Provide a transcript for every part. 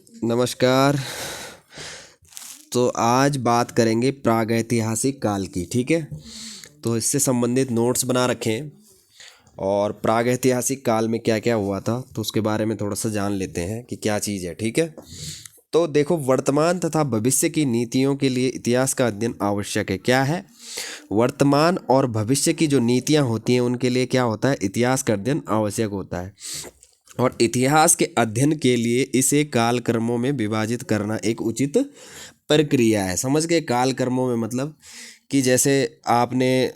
नमस्कार। तो आज बात करेंगे प्रागैतिहासिक काल की। ठीक है, तो इससे संबंधित नोट्स बना रखें और प्रागैतिहासिक काल में क्या क्या हुआ था तो उसके बारे में थोड़ा सा जान लेते हैं कि क्या चीज़ है। ठीक है, तो देखो, वर्तमान तथा भविष्य की नीतियों के लिए इतिहास का अध्ययन आवश्यक है। क्या है? वर्तमान और भविष्य की जो नीतियाँ होती हैं उनके लिए क्या होता है? इतिहास का अध्ययन आवश्यक होता है। और इतिहास के अध्ययन के लिए इसे कालक्रमों में विभाजित करना एक उचित प्रक्रिया है। समझ गए? कालक्रमों में मतलब कि जैसे आपने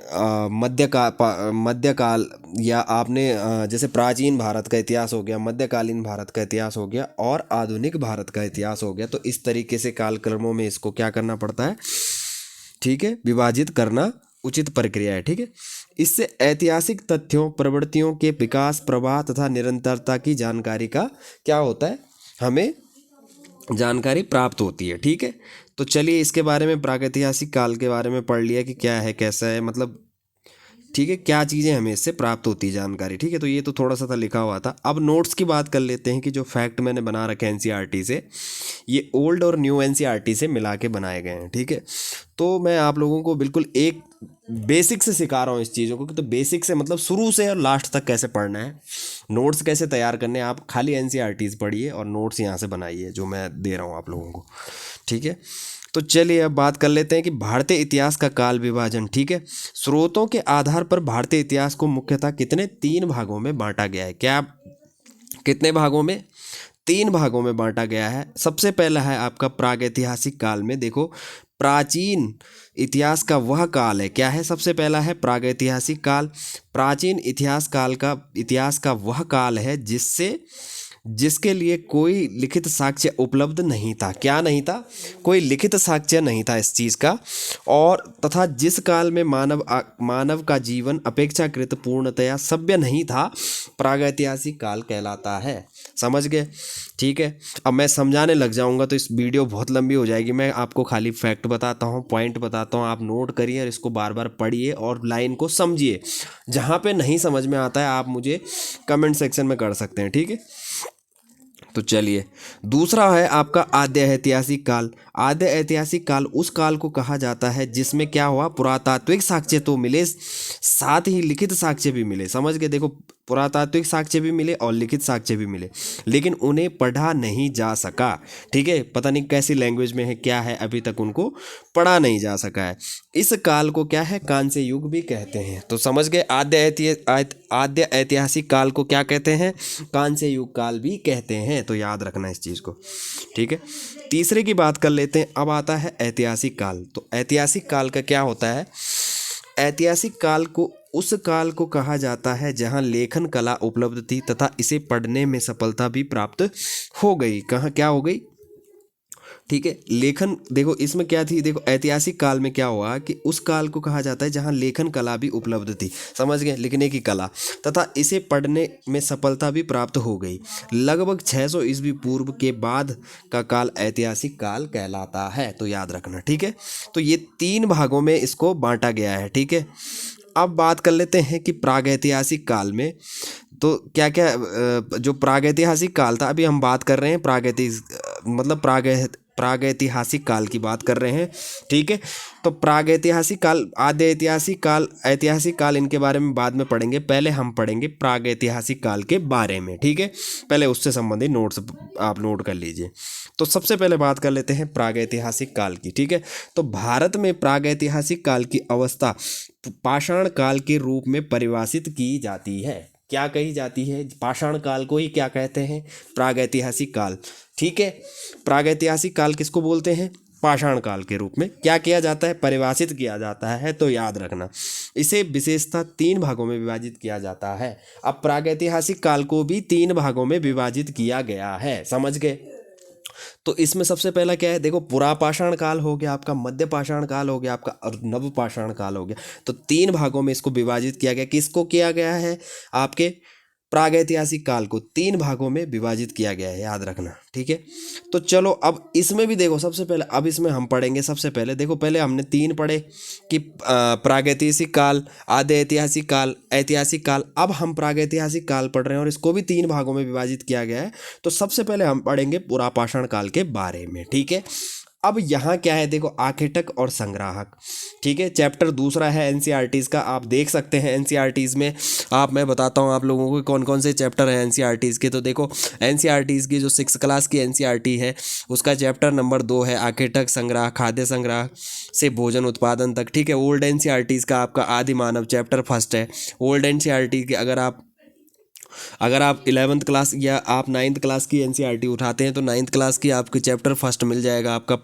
मध्यकाल या आपने जैसे प्राचीन भारत का इतिहास हो गया, मध्यकालीन भारत का इतिहास हो गया और आधुनिक भारत का इतिहास हो गया। तो इस तरीके से कालक्रमों में इसको क्या करना पड़ता है? ठीक है, विभाजित करना उचित प्रक्रिया है। ठीक है, इससे ऐतिहासिक तथ्यों, प्रवृत्तियों के विकास, प्रवाह तथा निरंतरता की जानकारी का क्या होता है? हमें जानकारी प्राप्त होती है। ठीक है, तो चलिए इसके बारे में, प्रागैतिहासिक काल के बारे में पढ़ लिया कि क्या है, कैसा है, मतलब ठीक है, क्या चीज़ें हमें इससे प्राप्त होती है जानकारी। ठीक है, तो ये तो थोड़ा सा था, लिखा हुआ था। अब नोट्स की बात कर लेते हैं कि जो फैक्ट मैंने बना रखे हैं एनसीईआरटी से, ये ओल्ड और न्यू एनसीईआरटी से मिला के बनाए गए हैं। ठीक है, तो मैं आप लोगों को बिल्कुल एक बेसिक से सिखा रहा हूँ इस चीज़ों को कि तो बेसिक से मतलब शुरू से और लास्ट तक कैसे पढ़ना है, नोट्स कैसे तैयार करने हैं। आप खाली एनसीईआरटीज़ पढ़िए और नोट्स यहाँ से बनाइए जो मैं दे रहा हूँ आप लोगों को। ठीक है, तो चलिए अब बात कर लेते हैं कि भारतीय इतिहास का काल विभाजन। ठीक है, स्रोतों के आधार पर भारतीय इतिहास को मुख्यतः कितने 3 भागों में बांटा गया है। क्या? कितने भागों में? 3 भागों में बांटा गया है। सबसे पहला है आपका प्रागैतिहासिक काल में। देखो, प्राचीन इतिहास का वह काल है, क्या है? सबसे पहला है प्रागैतिहासिक काल। प्राचीन इतिहास का वह काल है जिसके लिए कोई लिखित साक्ष्य उपलब्ध नहीं था। क्या नहीं था? कोई लिखित साक्ष्य नहीं था इस चीज़ का। और तथा जिस काल में मानव का जीवन अपेक्षाकृत पूर्णतया सभ्य नहीं था, प्रागैतिहासिक काल कहलाता है। समझ गए? ठीक है, अब मैं समझाने लग जाऊंगा तो इस वीडियो बहुत लंबी हो जाएगी। मैं आपको खाली फैक्ट बताता हूँ, पॉइंट बताता हूँ, आप नोट करिए और इसको बार बार पढ़िए और लाइन को समझिए। जहाँ पे नहीं समझ में आता है आप मुझे कमेंट सेक्शन में कर सकते हैं। ठीक है, तो चलिए, दूसरा है आपका आद्य ऐतिहासिक काल। आद्य ऐतिहासिक काल उस काल को कहा जाता है जिसमें क्या हुआ? पुरातात्विक साक्ष्य तो मिले, साथ ही लिखित साक्ष्य भी मिले। समझ गए? देखो, पुरातात्विक साक्ष्य भी मिले और लिखित साक्ष्य भी मिले, लेकिन उन्हें पढ़ा नहीं जा सका। ठीक है, पता नहीं कैसी लैंग्वेज में है, क्या है, अभी तक उनको पढ़ा नहीं जा सका है। इस काल को क्या है? कांस्य युग भी कहते हैं। तो समझ गए, आद्य ऐतिहासिक काल को क्या कहते हैं? कांस्य युग काल भी कहते हैं। तो याद रखना इस चीज़ को। ठीक है, तीसरे की बात कर लेते हैं। अब आता है ऐतिहासिक काल। तो ऐतिहासिक काल का क्या होता है? ऐतिहासिक काल को उस काल को कहा जाता है जहां लेखन कला उपलब्ध थी तथा इसे पढ़ने में सफलता भी प्राप्त हो गई। कहाँ क्या हो गई? ठीक है, लेखन, देखो इसमें क्या थी, देखो ऐतिहासिक काल में क्या हुआ कि उस काल को कहा जाता है जहां लेखन कला भी उपलब्ध थी। समझ गए? लिखने की कला, तथा इसे पढ़ने में सफलता भी प्राप्त हो गई। लगभग 600 ईस्वी पूर्व के बाद का काल ऐतिहासिक काल कहलाता है। तो याद रखना। ठीक है, तो ये 3 भागों में इसको बांटा गया है। ठीक है, अब बात कर लेते हैं कि प्रागैतिहासिक काल में तो क्या क्या जो प्रागैतिहासिक काल था, अभी हम बात कर रहे हैं मतलब प्रागैतिहासिक काल की बात कर रहे हैं। ठीक है, तो प्रागैतिहासिक काल, आद्य ऐतिहासिक काल, ऐतिहासिक काल, इनके बारे में बाद में पढ़ेंगे। पहले हम पढ़ेंगे प्रागैतिहासिक काल के बारे में। ठीक है, पहले उससे संबंधित नोट्स आप नोट कर लीजिए। तो सबसे पहले बात कर लेते हैं प्रागैतिहासिक काल की। ठीक है, तो भारत में प्रागैतिहासिक काल की अवस्था पाषाण काल के रूप में परिभाषित की जाती है। क्या कही जाती है? पाषाण काल को ही क्या कहते हैं? प्रागैतिहासिक काल। ठीक है, प्रागैतिहासिक काल किसको बोलते हैं? पाषाण काल के रूप में क्या किया जाता है? परिभाषित किया जाता है। तो याद रखना, इसे विशेषतः 3 भागों में विभाजित किया जाता है। अब प्रागैतिहासिक काल को भी 3 भागों में विभाजित किया गया है। समझ गए? तो इसमें सबसे पहला क्या है? देखो, पुरापाषाण काल हो गया आपका, मध्य पाषाण काल हो गया आपका और नव पाषाण काल हो गया। तो 3 भागों में इसको विभाजित किया गया। किसको किया गया है? आपके प्रागैतिहासिक काल को 3 भागों में विभाजित किया गया है, याद रखना, ठीक है। तो चलो अब इसमें भी देखो, सबसे पहले अब इसमें हम पढ़ेंगे, सबसे पहले देखो, पहले हमने 3 पढ़े कि प्रागैतिहासिक काल, आद्य ऐतिहासिक काल, ऐतिहासिक काल। अब हम प्रागैतिहासिक काल पढ़ रहे हैं और इसको भी 3 भागों में विभाजित किया गया है। तो सबसे पहले हम पढ़ेंगे पुरापाषाण काल के बारे में, ठीक है। अब यहाँ क्या है, देखो, आखेटक और संग्राहक, ठीक है। चैप्टर दूसरा है एनसीईआरटीज़ का, आप देख सकते हैं एनसीईआरटीज़ में। मैं बताता हूँ आप लोगों को कौन कौन से चैप्टर हैं एनसीईआरटीज़ के। तो देखो, एनसीईआरटीज़ की जो 6 क्लास की एनसीईआरटी है उसका चैप्टर नंबर 2 है आखेटक संग्रह, खाद्य संग्रह से भोजन उत्पादन तक, ठीक है। ओल्ड एनसीईआरटीज़ का आपका आदि मानव चैप्टर फर्स्ट है। ओल्ड एनसीईआरटी के अगर आप 11th क्लास या आप 9th क्लास की एनसीईआरटी उठाते हैं तो 9th क्लास की आपकी चैप्टर फर्स्ट मिल जाएगा आपका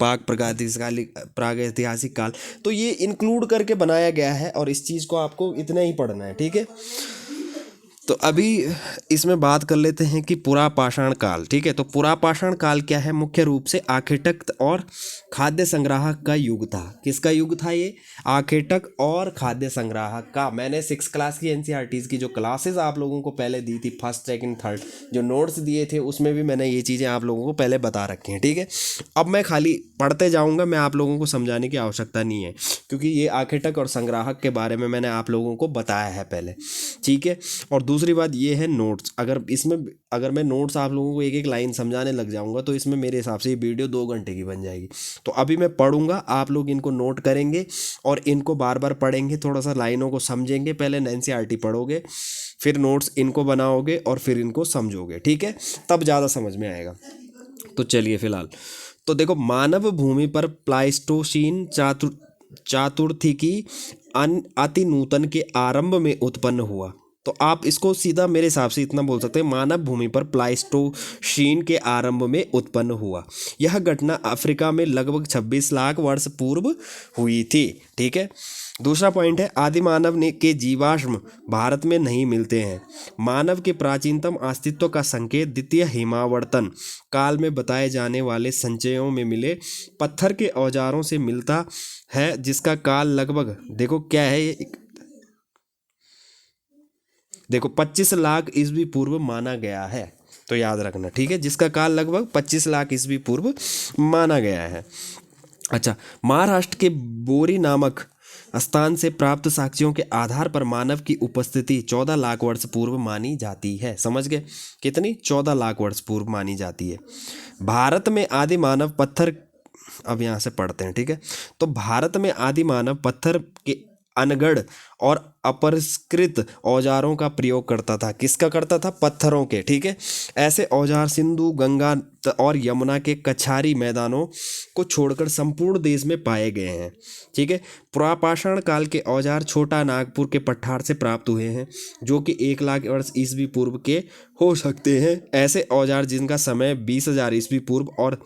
प्रागैतिहासिक काल। तो ये इंक्लूड करके बनाया गया है और इस चीज़ को आपको इतना ही पढ़ना है, ठीक है। तो अभी इसमें बात कर लेते हैं कि पुरापाषाण काल, ठीक है। तो पुरापाषाण काल क्या है, मुख्य रूप से आखेटक और खाद्य संग्राहक का युग था। किसका युग था ये, आखेटक और खाद्य संग्राहक का। मैंने 6 क्लास की एनसीईआरटीज़ की जो क्लासेस आप लोगों को पहले दी थी, फर्स्ट सेकंड थर्ड, जो नोट्स दिए थे उसमें भी मैंने ये चीज़ें आप लोगों को पहले बता रखी हैं, ठीक है। अब मैं खाली पढ़ते जाऊँगा, मैं आप लोगों को समझाने की आवश्यकता नहीं है, क्योंकि ये आखेटक और संग्राहक के बारे में मैंने आप लोगों को बताया है पहले, ठीक है। और दूसरी बात ये है नोट्स, अगर मैं नोट्स आप लोगों को एक एक लाइन समझाने लग जाऊंगा तो इसमें मेरे हिसाब से ये वीडियो 2 घंटे की बन जाएगी। तो अभी मैं पढ़ूंगा, आप लोग इनको नोट करेंगे और इनको बार बार पढ़ेंगे, थोड़ा सा लाइनों को समझेंगे। पहले एनसीईआरटी पढ़ोगे, फिर नोट्स इनको बनाओगे और फिर इनको समझोगे, ठीक है, तब ज़्यादा समझ में आएगा। तो चलिए फिलहाल तो देखो, मानव भूमि पर प्लाइस्टोसीन चातुर्थिकी अति नूतन के आरंभ में उत्पन्न हुआ। तो आप इसको सीधा मेरे हिसाब से इतना बोल सकते हैं, मानव भूमि पर प्लाइस्टोसीन के आरंभ में उत्पन्न हुआ। यह घटना अफ्रीका में लगभग 26 लाख वर्ष पूर्व हुई थी, ठीक है। दूसरा पॉइंट है, आदि मानव ने के जीवाश्म भारत में नहीं मिलते हैं। मानव के प्राचीनतम अस्तित्व का संकेत द्वितीय हिमावर्तन काल में बताए जाने वाले संचयों में मिले पत्थर के औजारों से मिलता है, जिसका काल लगभग, देखो क्या है ये, देखो 25 लाख ईस्वी पूर्व माना गया है। तो याद रखना, ठीक है, जिसका काल लगभग 25 लाख ईस्वी पूर्व माना गया है। अच्छा, महाराष्ट्र के बोरी नामक स्थान से प्राप्त साक्ष्यों के आधार पर मानव की उपस्थिति 14 लाख वर्ष पूर्व मानी जाती है। समझ गए, कितनी, 14 लाख वर्ष पूर्व मानी जाती है। भारत में आदि मानव पत्थर, अब यहाँ से पढ़ते हैं, ठीक है। तो भारत में आदि मानव पत्थर के अनगढ़ और अपरिष्कृत औजारों का प्रयोग करता था। किसका करता था, पत्थरों के, ठीक है। ऐसे औजार सिंधु, गंगा और यमुना के कछारी मैदानों को छोड़कर संपूर्ण देश में पाए गए हैं, ठीक है। पुरापाषाण काल के औजार छोटा नागपुर के पठार से प्राप्त हुए हैं, जो कि 1 लाख वर्ष ईस्वी पूर्व के हो सकते हैं। ऐसे औजार जिनका समय 20,000 ईस्वी पूर्व और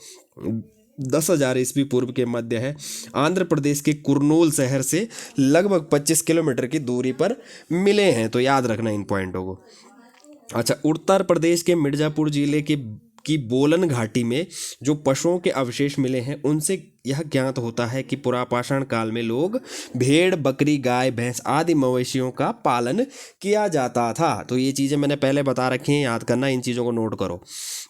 10,000 ईस्वी पूर्व के मध्य है, आंध्र प्रदेश के कुर्नूल शहर से लगभग 25 किलोमीटर की दूरी पर मिले हैं। तो याद रखना इन पॉइंटों को। अच्छा, उत्तर प्रदेश के मिर्जापुर जिले की बोलन घाटी में जो पशुओं के अवशेष मिले हैं, उनसे यह ज्ञात होता है कि पुरापाषाण काल में लोग भेड़, बकरी, गाय, भैंस आदि मवेशियों का पालन किया जाता था। तो ये चीज़ें मैंने पहले बता रखी हैं, याद करना, इन चीज़ों को नोट करो।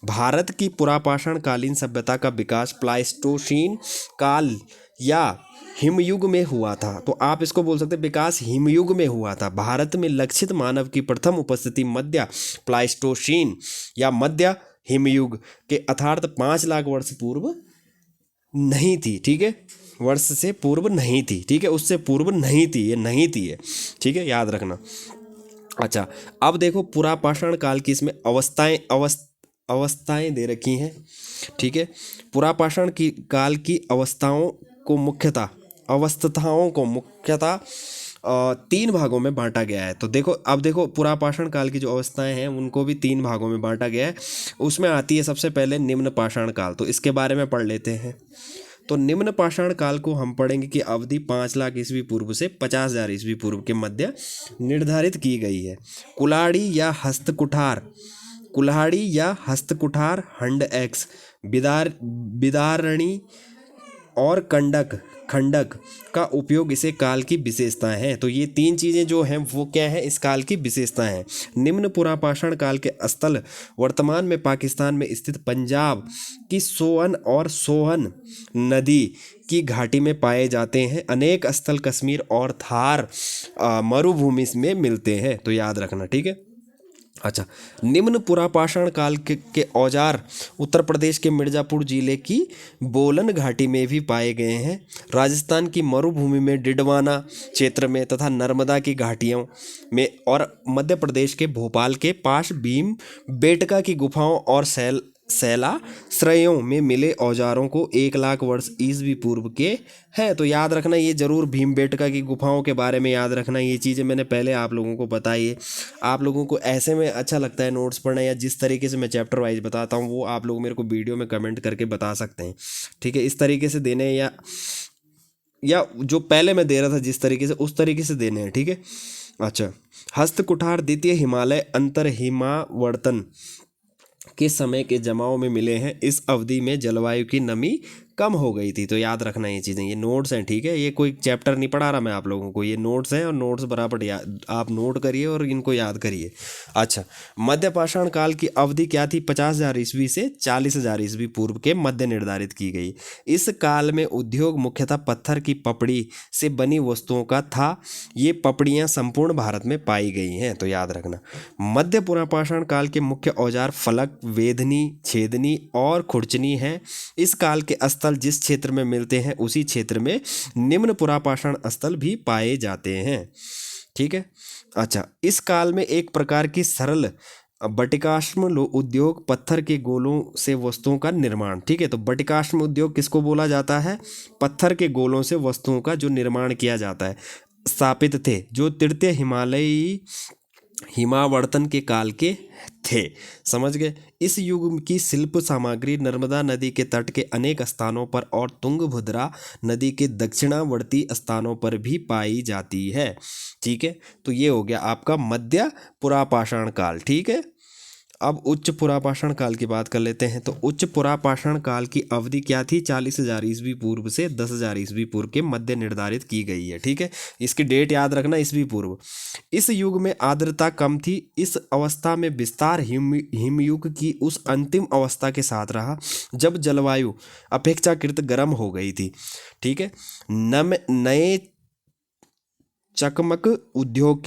भारत की पुरापाषाण कालीन सभ्यता का विकास प्लाइस्टोसीन काल या हिमयुग में हुआ था। तो आप इसको बोल सकते हैं विकास हिमयुग में हुआ था। भारत में लक्षित मानव की प्रथम उपस्थिति मध्य प्लाइस्टोसीन या मध्य हिमयुग के अर्थात 5 लाख वर्ष पूर्व नहीं थी, ठीक है, वर्ष से पूर्व नहीं थी, ठीक है, उससे पूर्व नहीं थी, ये नहीं थी है, ठीक है, याद रखना। अच्छा, अब देखो पुरापाषाण काल की इसमें अवस्थाएं दे रखी हैं, ठीक है। पुरापाषाण की काल की अवस्थाओं को मुख्यतः 3 भागों में बांटा गया है। तो देखो, अब देखो, पुरापाषाण काल की जो अवस्थाएं हैं उनको भी 3 भागों में बांटा गया है। उसमें आती है सबसे पहले निम्न पाषाण काल। तो इसके बारे में पढ़ लेते हैं। तो निम्न पाषाण काल को हम पढ़ेंगे कि अवधि 5 लाख ईस्वी पूर्व से 50,000 ईस्वी पूर्व के मध्य निर्धारित की गई है। कुल्हाड़ी या हस्तकुठार, हंड एक्स, बिदारणी और खंडक का उपयोग इसे काल की विशेषताएं हैं। तो ये 3 चीज़ें जो हैं वो क्या है, इस काल की विशेषताएं हैं। निम्न पुरापाषाण काल के स्थल वर्तमान में पाकिस्तान में स्थित पंजाब की सोअन और सोहन नदी की घाटी में पाए जाते हैं। अनेक स्थल कश्मीर और थार मरुभूमि में मिलते हैं, तो याद रखना, ठीक है। अच्छा, निम्न पुरापाषाण काल के औजार उत्तर प्रदेश के मिर्ज़ापुर जिले की बोलन घाटी में भी पाए गए हैं। राजस्थान की मरुभूमि में डिडवाना क्षेत्र में तथा नर्मदा की घाटियों में और मध्य प्रदेश के भोपाल के पास भीम बेटका की गुफाओं और शैलाश्रयों में मिले औजारों को 1 लाख वर्ष ईसवी पूर्व के हैं। तो याद रखना, ये जरूर भीमबेटका की गुफाओं के बारे में याद रखना। ये चीज़ें मैंने पहले आप लोगों को बताई है। आप लोगों को ऐसे में अच्छा लगता है नोट्स पढ़ना, या जिस तरीके से मैं चैप्टर वाइज बताता हूँ वो आप लोग मेरे को वीडियो में कमेंट करके बता सकते हैं, ठीक है। इस तरीके से देने या जो पहले मैं दे रहा था जिस तरीके से, उस तरीके से देने हैं, ठीक है। अच्छा, हस्त कुठार द्वितीय हिमालय अंतर हिमावर्तन के समय के जमाव में मिले हैं। इस अवधि में जलवायु की नमी कम हो गई थी। तो याद रखना ये चीज़ें, ये नोट्स हैं, ठीक है। ये कोई चैप्टर नहीं पढ़ा रहा मैं आप लोगों को, ये नोट्स हैं और नोट्स बराबर आप नोट करिए और इनको याद करिए। अच्छा, मध्य पाषाण काल की अवधि क्या थी? 50,000 ईस्वी से 40,000 ईस्वी पूर्व के मध्य निर्धारित की गई। इस काल में उद्योग मुख्यतः पत्थर की पपड़ी से बनी वस्तुओं का था। ये पपड़ियाँ संपूर्ण भारत में पाई गई हैं, तो याद रखना। मध्य पुरापाषाण काल के मुख्य औजार फलक, वेधनी, छेदनी और खुरचनी हैं। इस काल के स्थल जिस क्षेत्र में मिलते हैं उसी क्षेत्र में निम्न पुरापाषाण स्थल भी पाए जाते हैं, ठीक है। अच्छा, इस काल में एक प्रकार की सरल बटिकाश्म उद्योग, पत्थर के गोलों से वस्तुओं का निर्माण, ठीक है। तो बटिकाश्म उद्योग किसको बोला जाता है? पत्थर के गोलों से वस्तुओं का जो निर्माण किया जाता है, स्थापित थे, जो तृतीय हिमावर्तन के काल के थे। समझ गए? इस युग की शिल्प सामग्री नर्मदा नदी के तट के अनेक स्थानों पर और तुंगभद्रा नदी के दक्षिणावर्ती स्थानों पर भी पाई जाती है, ठीक है। तो ये हो गया आपका मध्य पुरापाषाण काल, ठीक है। अब उच्च पुरापाषाण काल की बात कर लेते हैं। तो उच्च पुरापाषाण काल की अवधि क्या थी? 40,000 ईस्वी पूर्व से 10,000 ईस्वी पूर्व के मध्य निर्धारित की गई है, ठीक है। इसकी डेट याद रखना, ईस्वी पूर्व। इस युग में आर्द्रता कम थी। इस अवस्था में विस्तार हिमयुग की उस अंतिम अवस्था के साथ रहा जब जलवायु अपेक्षाकृत गर्म हो गई थी, ठीक है। नए चकमक उद्योग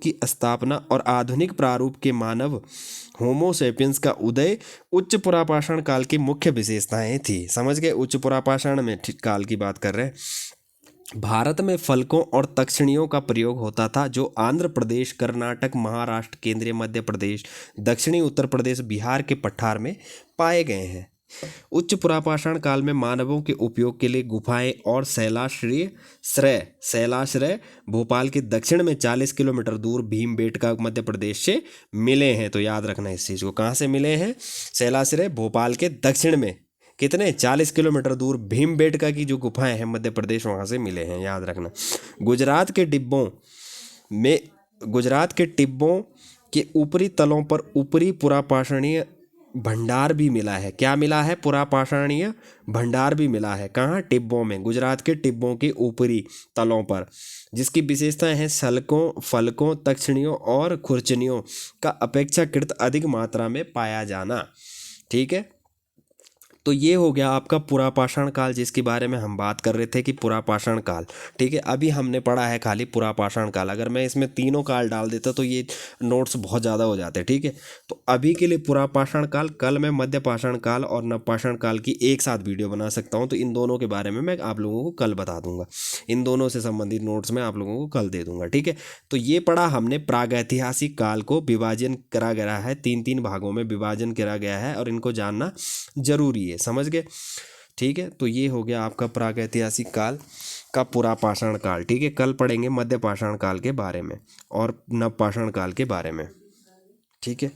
की स्थापना और आधुनिक प्रारूप के मानव होमो सेपियंस का उदय उच्च पुरापाषाण काल की मुख्य विशेषताएं थी। समझ गए? उच्च पुरापाषाण में काल की बात कर रहे हैं। भारत में फलकों और तक्षणियों का प्रयोग होता था जो आंध्र प्रदेश, कर्नाटक, महाराष्ट्र, केंद्रीय मध्य प्रदेश, दक्षिणी उत्तर प्रदेश, बिहार के पठार में पाए गए हैं। उच्च पुरापाषाण काल में मानवों के उपयोग के लिए गुफाएं और शैलाश्रय भोपाल के दक्षिण में 40 किलोमीटर दूर भीमबेटका मध्य प्रदेश से मिले हैं। तो याद रखना इस चीज़ को, कहाँ से मिले हैं? शैलाश्रय भोपाल के दक्षिण में कितने? 40 किलोमीटर दूर भीमबेटका की जो गुफाएं हैं मध्य प्रदेश, वहाँ से मिले हैं, याद रखना। गुजरात के टिब्बों के ऊपरी तलों पर ऊपरी पुरापाषाणीय भंडार भी मिला है। क्या मिला है? पुरापाषाणीय भंडार भी मिला है। कहाँ? टिब्बों में, गुजरात के टिब्बों के ऊपरी तलों पर, जिसकी विशेषताएं हैं फलकों, तक्षणियों और खुरचनियों का अपेक्षाकृत अधिक मात्रा में पाया जाना, ठीक है। तो ये हो गया आपका पुरापाषाण काल, जिसके बारे में हम बात कर रहे थे कि पुरापाषाण काल, ठीक है। अभी हमने पढ़ा है खाली पुरापाषाण काल। अगर मैं इसमें तीनों काल डाल देता तो ये नोट्स बहुत ज़्यादा हो जाते, ठीक है। तो अभी के लिए पुरापाषाण काल, कल मैं मध्य पाषाण काल और नवपाषाण काल की एक साथ वीडियो बना सकता हूँ। तो इन दोनों के बारे में मैं आप लोगों को कल बता दूंगा। इन दोनों से संबंधित नोट्स मैं आप लोगों को कल दे दूंगा, ठीक है। तो ये पढ़ा हमने, प्रागैतिहासिक काल को विभाजन करा गया है, 3 भागों में विभाजन करा गया है और इनको जानना जरूरी है। समझ गए? ठीक है। तो ये हो गया आपका प्रागैतिहासिक काल का पुरापाषाण काल, ठीक है। कल पढ़ेंगे मध्य पाषाण काल के बारे में और नवपाषाण काल के बारे में, ठीक है।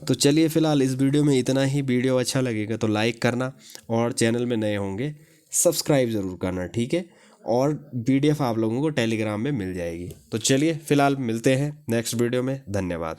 तो चलिए फिलहाल इस वीडियो में इतना ही। वीडियो अच्छा लगेगा तो लाइक करना और चैनल में नए होंगे सब्सक्राइब ज़रूर करना, ठीक है। और PDF आप लोगों को टेलीग्राम में मिल जाएगी। तो चलिए फिलहाल मिलते हैं नेक्स्ट वीडियो में। धन्यवाद।